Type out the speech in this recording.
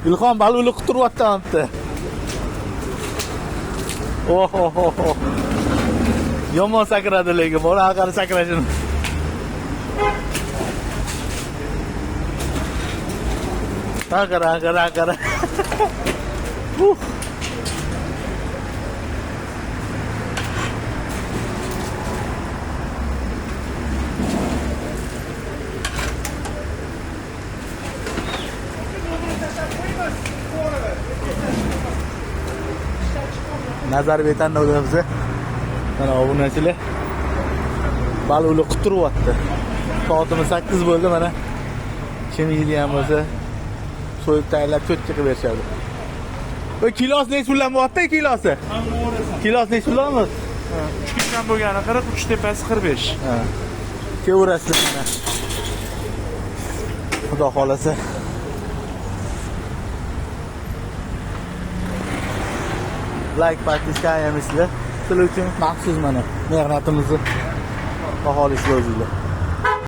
Ilhom baluli quturyapti. Oh. Yomon sakradi lekin, bola aqari sakrashini. Aqara. Nazarbaydan o'zimizni mana obunachilar baluli quturyapti. Soatimiz 8 bo'ldi mana. Kim yeydigan bo'lsa so'yib tayyorlab cho'tga qilib berishadi. Bu kilosi necha puldan bo'lyapti kilosi? Kilosi necha puldanmi? 3 kg bo'lgani 40, 3 tepasi 45. Ha. Kevrasizlar mana. Xudo xolasa. Like podpiska qilamiz sizlar. Sizlar uchun maxsus mana mehnatimizni baholaysiz o'zingizlar.